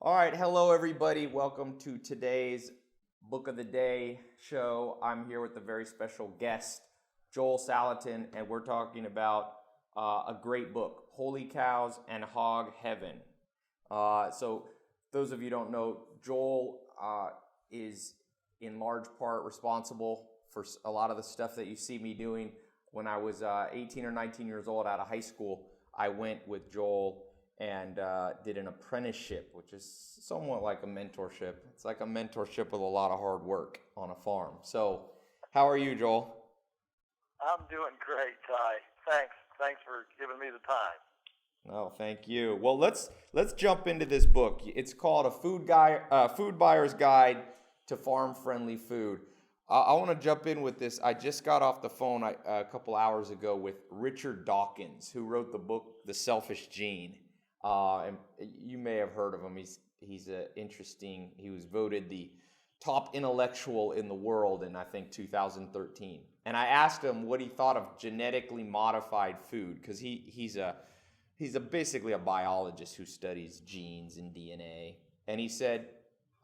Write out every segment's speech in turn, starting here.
All right, hello everybody. Welcome to today's Book of the Day show. I'm here with a very special guest, Joel Salatin, and we're talking about a great book, Holy Cows and Hog Heaven. So, those of you who don't know, Joel is in large part responsible for a lot of the stuff that you see me doing. When I was 18 or 19 years old out of high school, I went with Joel and did an apprenticeship, which is somewhat like a mentorship. It's like a mentorship with a lot of hard work on a farm. So, how are you, Joel? I'm doing great, Ty. Thanks. Thanks for giving me the time. Oh, thank you. Well, let's jump into this book. It's called Food Buyer's Guide to Farm-Friendly Food. I want to jump in with this. I just got off the phone a couple hours ago with Richard Dawkins, who wrote the book The Selfish Gene. And you may have heard of him. He's interesting. He was voted the top intellectual in the world in I think 2013. And I asked him what he thought of genetically modified food because he's basically a biologist who studies genes and DNA. And he said,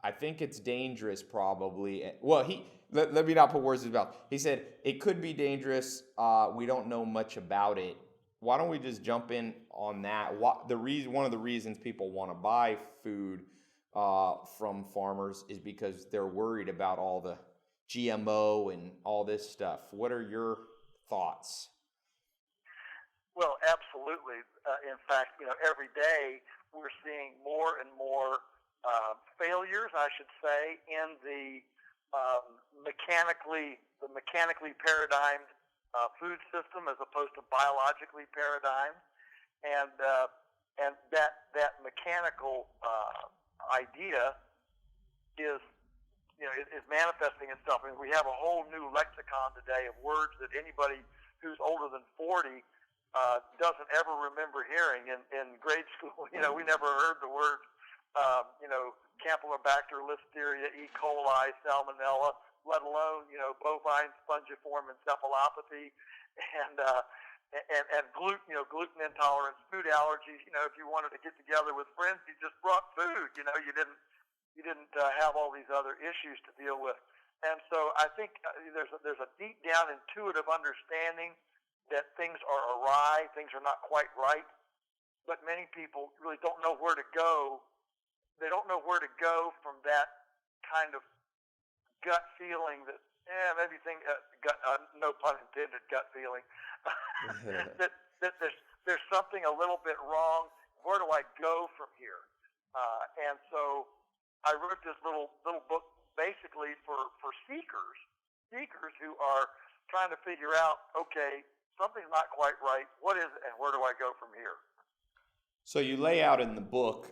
I think it's dangerous probably. Well, let me not put words in his mouth. He said it could be dangerous. We don't know much about it. Why don't we just jump in on that? One of the reasons people want to buy food from farmers is because they're worried about all the GMO and all this stuff. What are your thoughts? Well, absolutely. In fact, every day we're seeing more and more failures, I should say, in the mechanically paradigmed food system as opposed to biologically paradigmed, and that mechanical idea is is manifesting itself. I mean, we have a whole new lexicon today of words that anybody who's older than 40 doesn't ever remember hearing in grade school. We never heard the words, Campylobacter, Listeria, E. coli, Salmonella, let alone, bovine spongiform encephalopathy and gluten intolerance, food allergies. If you wanted to get together with friends, you just brought food. You didn't have all these other issues to deal with. And so I think there's a deep down intuitive understanding that things are awry, things are not quite right, but many people really don't know where to go. They don't know where to go from that kind of gut feeling that, maybe no pun intended, gut feeling, that there's something a little bit wrong. Where do I go from here? And so I wrote this little book basically for seekers who are trying to figure out, okay, something's not quite right. What is it, and where do I go from here? So you lay out in the book,